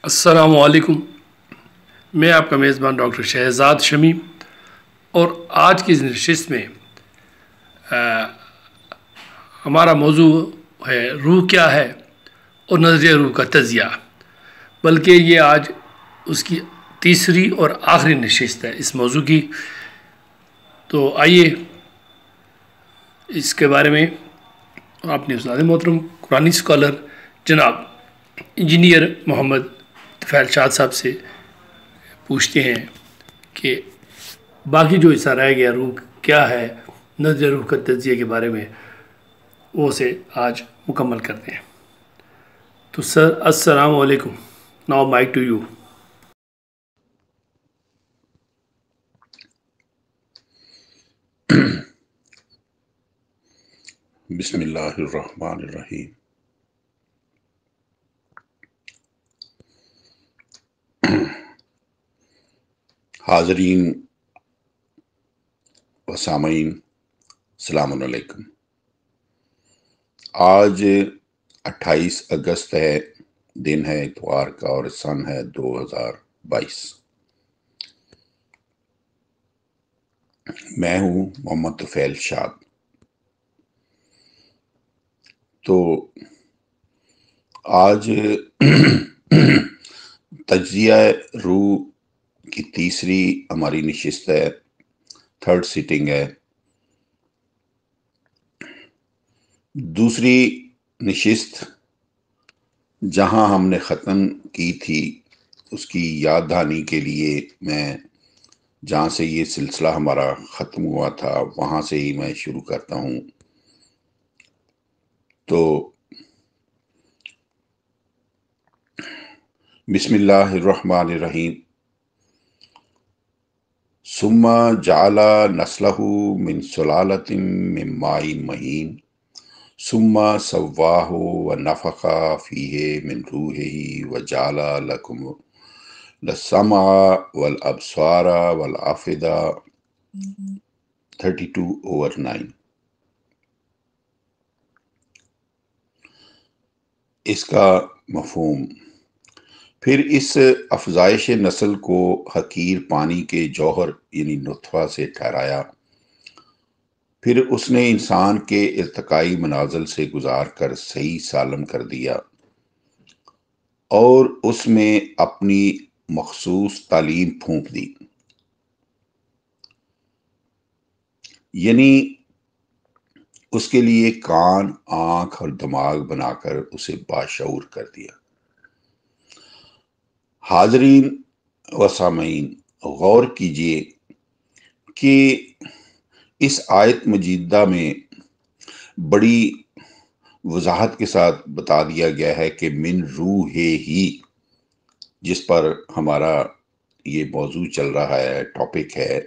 السلام علیکم. میں آپ کا میزبان ڈاکٹر شہزاد شمی، اور آج کی اس نشست میں ہمارا موضوع ہے روح کیا ہے اور نظریہ روح کا تجزیہ، بلکہ یہ آج اس کی تیسری اور آخری نشست ہے اس موضوع کی. تو آئیے اس کے بارے میں اپنے استاد محترم قرآنی اسکالر جناب انجینئر محمد طفیل شاد صاحب سے پوچھتے ہیں کہ باقی جو حصہ رہ گیا روح کیا ہے، نظریہ روح کا تجزیہ کے بارے میں، وہ سے آج مکمل کرتے ہیں. تو سر السلام علیکم. Now mic to you. بسم اللہ الرحمن الرحیم. حاضرین و سامعین السلام علیکم. آج 28 اگست ہے، دن ہے اتوار کا، اور سن ہے 2022. میں ہوں محمد طفیل شاد. تو آج تجزیہ روح کی تیسری ہماری نشست ہے، تھرڈ سیٹنگ ہے. دوسری نشست جہاں ہم نے ختم کی تھی، اس کی یاد دہانی کے لیے میں جہاں سے یہ سلسلہ ہمارا ختم ہوا تھا وہاں سے ہی میں شروع کرتا ہوں. تو بسم اللہ الرحمن الرحیم. ثم جعل نسلہ من سلالۃ من ماء مہین ثم سواہ ونفخ فیہ من روحہ وجعل لکم السمع والابصار والافئدہ. 32/9. اس کا مفہوم: پھر اس افزائش نسل کو حقیر پانی کے جوہر یعنی نطفہ سے ٹھہرایا، پھر اس نے انسان کے ارتقائی منازل سے گزار کر صحیح سالم کر دیا اور اس میں اپنی مخصوص تعلیم پھونک دی، یعنی اس کے لیے کان، آنکھ اور دماغ بنا کر اسے باشعور کر دیا. حاضرین و سامعین، غور کیجئے کہ اس آیت مجیدہ میں بڑی وضاحت کے ساتھ بتا دیا گیا ہے کہ من روح ہی، جس پر ہمارا یہ موضوع چل رہا ہے، ٹاپک ہے،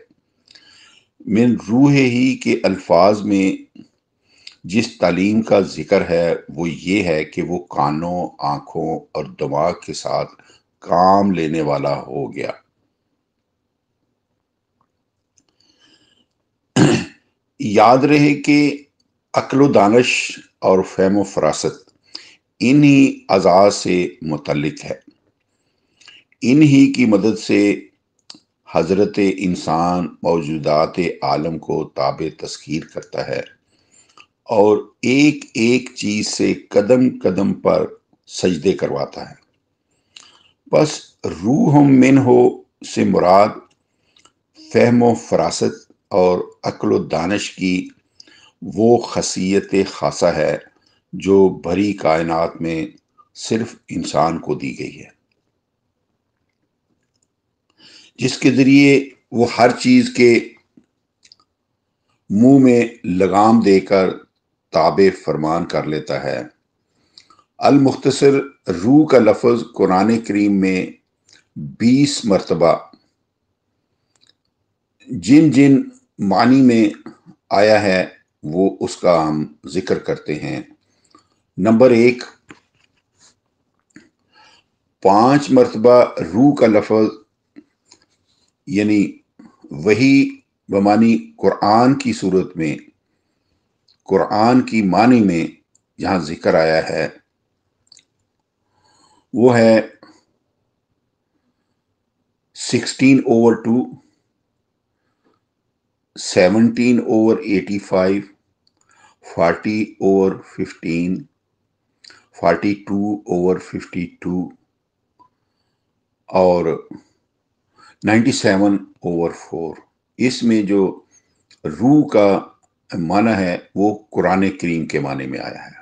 من روح ہی کے الفاظ میں جس تعلیم کا ذکر ہے وہ یہ ہے کہ وہ کانوں، آنکھوں اور دماغ کے ساتھ کام لینے والا ہو گیا. یاد رہے کہ عقل و دانش اور فہم و فراست انہی اعضاء سے متعلق ہے. انہی کی مدد سے حضرت انسان موجودات عالم کو تابع تسخیر کرتا ہے اور ایک ایک چیز سے قدم قدم پر سجدے کرواتا ہے. بس روح منہ سے مراد فہم و فراست اور عقل و دانش کی وہ خاصیت خاصہ ہے جو بھری کائنات میں صرف انسان کو دی گئی ہے، جس کے ذریعے وہ ہر چیز کے منہ میں لگام دے کر تابع فرمان کر لیتا ہے. المختصر، روح کا لفظ قرآن کریم میں 20 مرتبہ جن جن معنی میں آیا ہے وہ اس کا ہم ذکر کرتے ہیں. نمبر 1، 5 مرتبہ روح کا لفظ یعنی وحی بمعنی قرآن کی صورت میں، قرآن کی معنی میں جہاں ذکر آیا ہے وہ ہے 16/2, 17/85, 40/15, 42/52 اور 97/4۔ اس میں جو روح کا معنی ہے وہ قرآن کریم کے معنی میں آیا ہے۔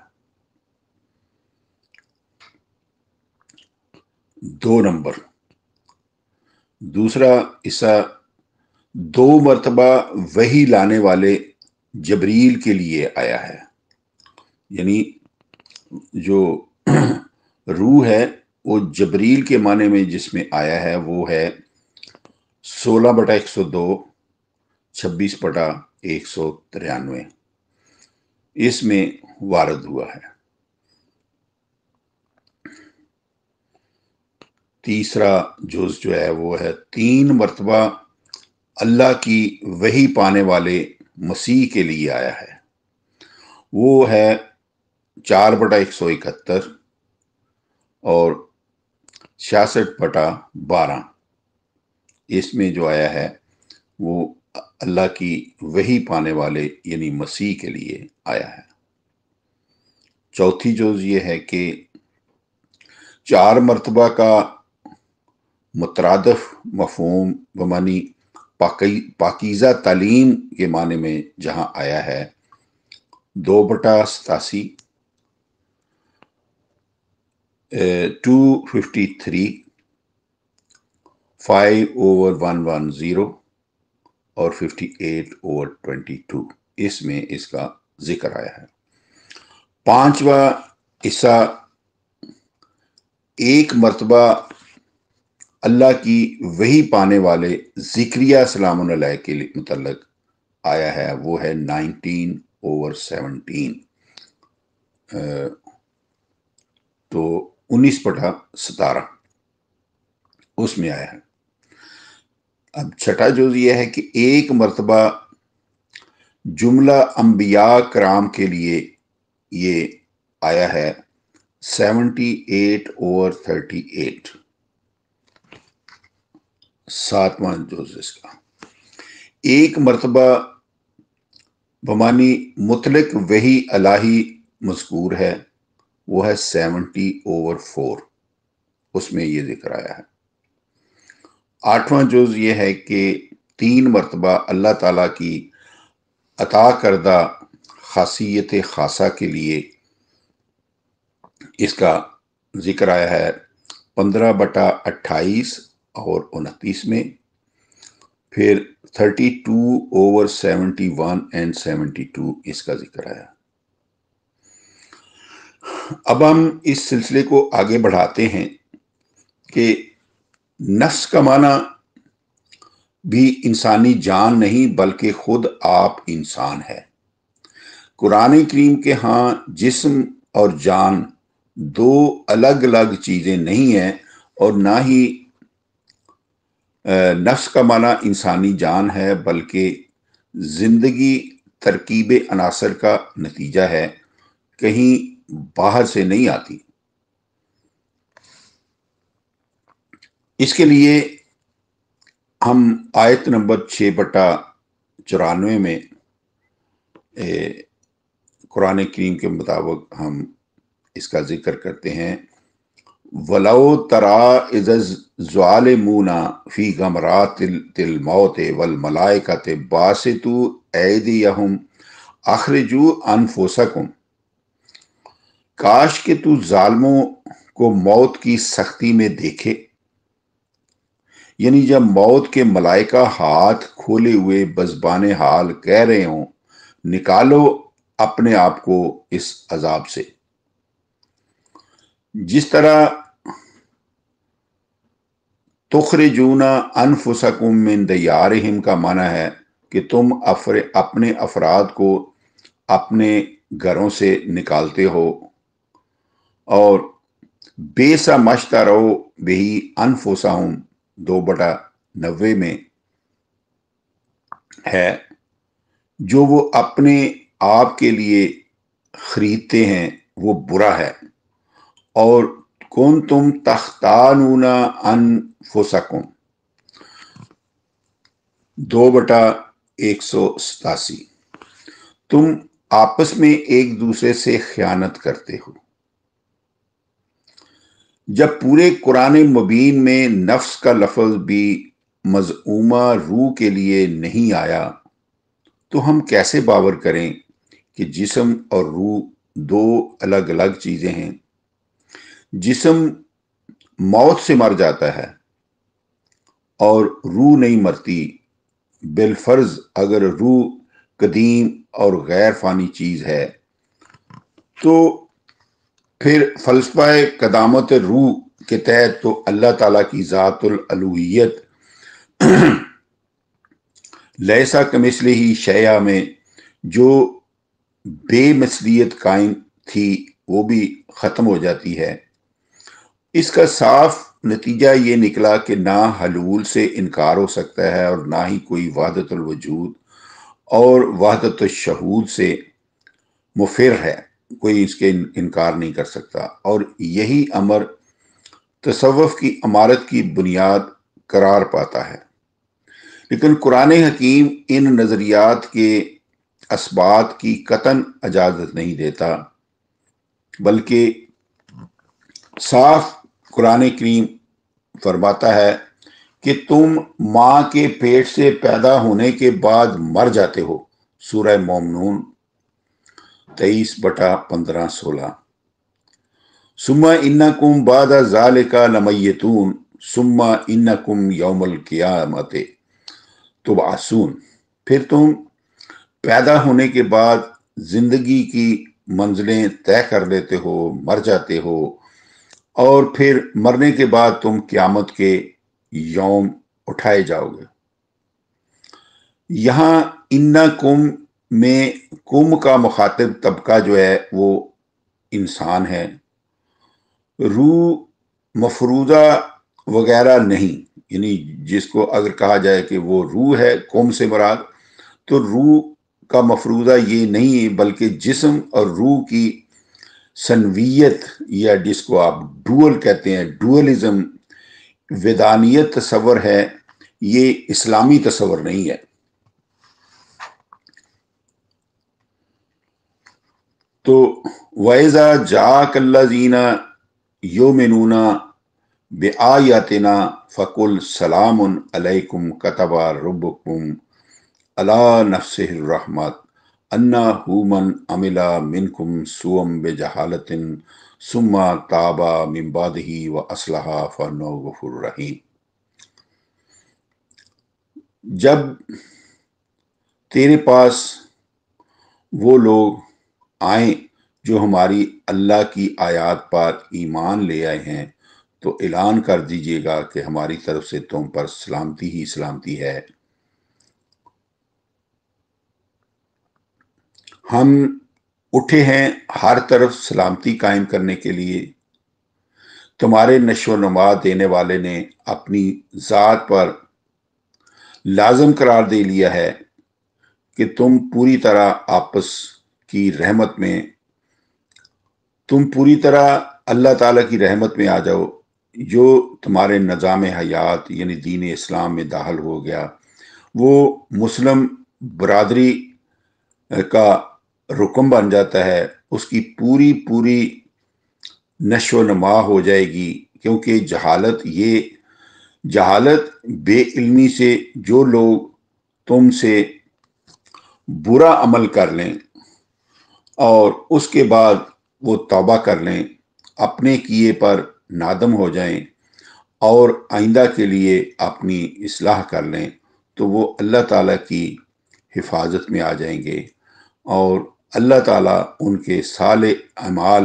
2 نمبر، دوسرا حصہ 2 مرتبہ وحی لانے والے جبریل کے لیے آیا ہے، یعنی جو روح ہے وہ جبریل کے معنی میں جس میں آیا ہے وہ ہے 16/102، 26/193 اس میں وارد ہوا ہے۔ تیسرا جز جو ہے وہ ہے 3 مرتبہ اللہ کی وحی پانے والے مسیح کے لیے آیا ہے، وہ ہے 4/171 اور 66/12۔ اس میں جو آیا ہے وہ اللہ کی وحی پانے والے یعنی مسیح کے لیے آیا ہے۔ چوتھی جز یہ ہے کہ 4 مرتبہ کا مترادف مفہوم بمعنی پاکیزہ تعلیم کے معنی میں جہاں آیا ہے 2/87، 253، 5/110 اور 58/22 اس میں اس کا ذکر آیا ہے۔ 5واں حصہ 1 مرتبہ اللہ کی وحی پانے والے زکریا سلام علیہ کے متعلق آیا ہے، وہ ہے 19/17، تو 19/17 اس میں آیا ہے۔ اب چھٹا جز یہ ہے کہ 1 مرتبہ جملہ انبیاء کرام کے لیے یہ آیا ہے 78/38، 7واں جز اس کا۔ 1 مرتبہ بمانی مطلق وحی الہی مذکور ہے، وہ ہے 70/4، اس میں یہ ذکر آیا ہے۔ 8واں جز یہ ہے کہ 3 مرتبہ اللہ تعالیٰ کی عطا کردہ خاصیت خاصہ کے لیے اس کا ذکر آیا ہے 15/28 اور 29 میں، پھر 32/71 and 72 اس کا ذکر آیا۔ اب ہم اس سلسلے کو آگے بڑھاتے ہیں کہ نفس کا معنی بھی انسانی جان نہیں بلکہ خود آپ انسان ہے۔ قرآن کریم کے ہاں جسم اور جان 2 الگ الگ چیزیں نہیں ہیں، اور نہ ہی نفس کا معنی انسانی جان ہے بلکہ زندگی ترکیب عناصر کا نتیجہ ہے، کہیں باہر سے نہیں آتی۔ اس کے لیے ہم آیت نمبر 6/94 میں قرآن کریم کے مطابق ہم اس کا ذکر کرتے ہیں، وَلَوْ تَرَىٰ إِذَ الظَّالِمُونَ فِي غَمَرَاتِ الْمَوْتِ وَالْمَلَائِكَةُ بَاسِطُو أَيْدِيَهُمْ أَخْرِجُوا أَنفُسَكُمْ۔ کاش کہ تو ظالموں کو موت کی سختی میں دیکھے، یعنی جب موت کے ملائکہ ہاتھ کھولے ہوئے بزبان حال کہہ رہے ہوں نکالو اپنے آپ کو اس عذاب سے۔ جس طرح تخرجون انفسکم من دیارہم کا معنی ہے کہ تم اپنے افراد کو اپنے گھروں سے نکالتے ہو، اور بیسا مشترو بہی انفسہم 2/90 میں ہے، جو وہ اپنے آپ کے لیے خریدتے ہیں وہ برا ہے۔ اور کنتم تختانون انفسکم، 2/187 تم آپس میں ایک دوسرے سے خیانت کرتے ہو۔ جب پورے قرآن مبین میں نفس کا لفظ بھی مذمومہ روح کے لیے نہیں آیا تو ہم کیسے باور کریں کہ جسم اور روح دو الگ الگ چیزیں ہیں؟ جسم موت سے مر جاتا ہے اور روح نہیں مرتی۔ بالفرض اگر روح قدیم اور غیر فانی چیز ہے تو پھر فلسفہ قدامت روح کے تحت تو اللہ تعالیٰ کی ذات الالوہیت لیسا کمثلہ شیء میں جو بے مثلیت قائم تھی وہ بھی ختم ہو جاتی ہے۔ اس کا صاف نتیجہ یہ نکلا کہ نہ حلول سے انکار ہو سکتا ہے اور نہ ہی کوئی وحدت الوجود اور وحدت الشہود سے مفر ہے، کوئی اس کے انکار نہیں کر سکتا، اور یہی امر تصوف کی عمارت کی بنیاد قرار پاتا ہے۔ لیکن قرآن حکیم ان نظریات کے اثبات کی قطعاً اجازت نہیں دیتا، بلکہ صاف قرآن کریم فرماتا ہے کہ تم ماں کے پیٹ سے پیدا ہونے کے بعد مر جاتے ہو۔ سورہ مومنون 23/15-16۔ ثم انکم بعد ذالک لمیتون ثم انکم یوم القیامت تبعثون۔ پھر تم پیدا ہونے کے بعد زندگی کی منزلیں طے کر لیتے ہو، مر جاتے ہو، اور پھر مرنے کے بعد تم قیامت کے یوم اٹھائے جاؤ گے۔ یہاں انکم میں کم کا مخاطب طبقہ جو ہے وہ انسان ہے، روح مفروضہ وغیرہ نہیں، یعنی جس کو اگر کہا جائے کہ وہ روح ہے قوم سے مراد، تو روح کا مفروضہ یہ نہیں ہے، بلکہ جسم اور روح کی سنویت، یا جس کو آپ ڈوئل کہتے ہیں، ڈوئلزم ویدانیت تصور ہے، یہ اسلامی تصور نہیں ہے۔ تو وَإِذَا جَاءَكَ الَّذِينَ يُؤْمِنُونَ بِآيَاتِنَا فَقُلْ سَلَامٌ عَلَيْكُمْ كَتَبَ رَبُّكُمْ عَلَى نَفْسِهِ الرَّحْمَةَ أَنَّهُ مَنْ عَمِلَ مِنْكُمْ سُوءًا بِجَهَالَةٍ ثُمَّ تَابَ مِنْ بَعْدِهِ وَأَصْلَحَ فَإِنَّهُ غَفُورٌ رَحِيمٌ۔ جب تیرے پاس وہ لوگ آئیں جو ہماری اللہ کی آیات پر ایمان لے آئے ہیں تو اعلان کر دیجیے گا کہ ہماری طرف سے تم پر سلامتی ہی سلامتی ہے۔ ہم اٹھے ہیں ہر طرف سلامتی قائم کرنے کے لیے۔ تمہارے نشو و نما دینے والے نے اپنی ذات پر لازم قرار دے لیا ہے کہ تم پوری طرح آپس کی رحمت میں، تم پوری طرح اللہ تعالیٰ کی رحمت میں آ جاؤ۔ جو تمہارے نظام حیات یعنی دین اسلام میں داخل ہو گیا وہ مسلم برادری کا رکن بن جاتا ہے، اس کی پوری نشو و نما ہو جائے گی، کیونکہ جہالت بے علمی سے جو لوگ تم سے برا عمل کر لیں اور اس کے بعد وہ توبہ کر لیں، اپنے کیے پر نادم ہو جائیں اور آئندہ کے لیے اپنی اصلاح کر لیں تو وہ اللہ تعالیٰ کی حفاظت میں آ جائیں گے، اور اللہ تعالیٰ ان کے صالح اعمال،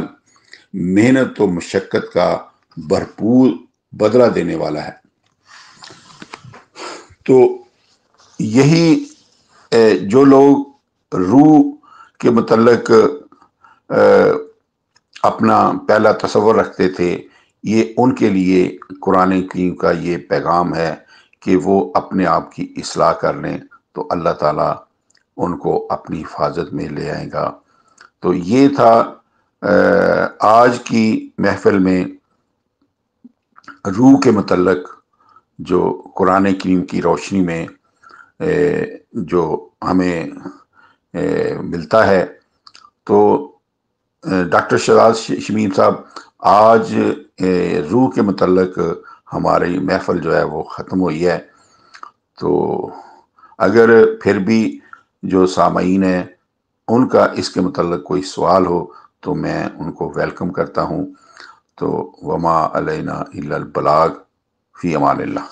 محنت و مشقت کا بھرپور بدلہ دینے والا ہے۔ تو یہی جو لوگ روح کے متعلق اپنا پہلا تصور رکھتے تھے، یہ ان کے لیے قرآن کریم کا یہ پیغام ہے کہ وہ اپنے آپ کی اصلاح کر لیں تو اللہ تعالیٰ ان کو اپنی حفاظت میں لے آئے گا۔ تو یہ تھا آج کی محفل میں روح کے متعلق جو قرآن کریم کی روشنی میں جو ہمیں ملتا ہے. تو ڈاکٹر شہزاد شمیم صاحب، آج روح کے متعلق ہماری محفل جو ہے وہ ختم ہوئی ہے. تو اگر پھر بھی جو سامعین ہیں ان کا اس کے متعلق کوئی سوال ہو تو میں ان کو ویلکم کرتا ہوں. تو وما علینا الا البلاغ، فی امان اللہ.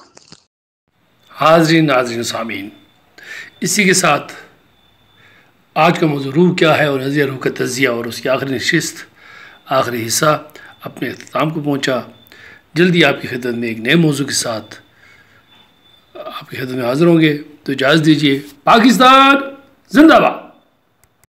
حاضرین ناظرین سامعین، اسی کے ساتھ آج کا موضوع روح کیا ہے اور نظریہ روح کا تجزیہ اور اس کی آخری نشست، آخری حصہ اپنے اختتام کو پہنچا. جلدی آپ کی خدمت میں ایک نئے موضوع کے ساتھ آپ کی خدمت میں حاضر ہوں گے. تو اجازت دیجیے. پاکستان زندہ باد.